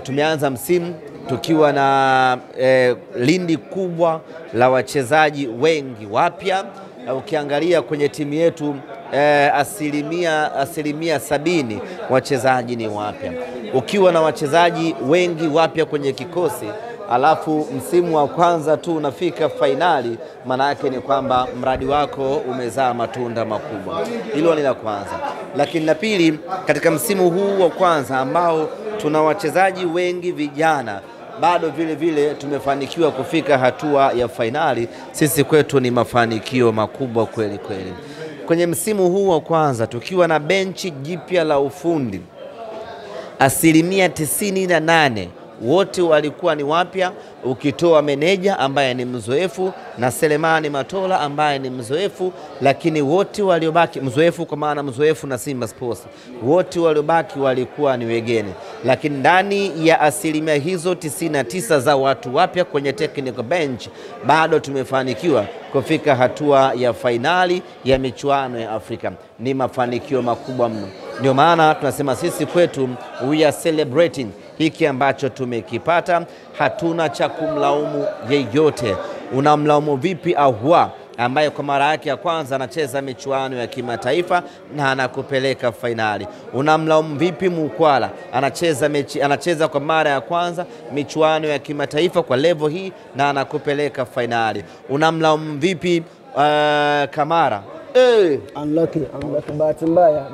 Tumeanza msimu tukiwa na lindi kubwa la wachezaji wengi wapya. Ukiangalia kwenye timu yetu asilimia 70 wachezaji ni wapya. Ukiwa na wachezaji wengi wapya kwenye kikosi, alafu msimu wa kwanza tu unafika fainali, maana yake ni kwamba mradi wako umezaa matunda makubwa. Hilo ni la kwanza. Lakini la pili, katika msimu huu wa kwanza ambao tuna wachezaji wengi vijana, bado vile vile tumefanikiwa kufika hatua ya fainali. Sisi kwetu ni mafanikio makubwa kweli kweli. Kwenye msimu huu wa kwanza tukiwa na benchi jipya la ufundi, asilimia 98 wote walikuwa ni wapya, ukitoa meneja ambaye ni mzoefu na Selemani Matola ambaye ni mzoefu, lakini wote waliobaki mzoefu, kwa maana mzoefu na Simba Sports, wote waliobaki walikuwa ni wageni. Lakini ndani ya asilimia hizo 99 za watu wapya kwenye technical bench, bado tumefanikiwa kufika hatua ya fainali ya michuano ya Afrika. Ni mafanikio makubwa mno. Ndio maana tunasema sisi kwetu we are celebrating hiki ambacho tumekipata. Hatuna cha kumlaumu yeyote. Unamlaumu vipi Ahoua ambaye kwa mara yake ya kwanza anacheza michuano ya kimataifa na anakupeleka fainali? Unamlaumu vipi Mukwala anacheza kwa mara ya kwanza michuano ya kimataifa kwa level hii na anakupeleka fainali? Unamlaumu vipi Kamara? Unlucky, bahati mbaya.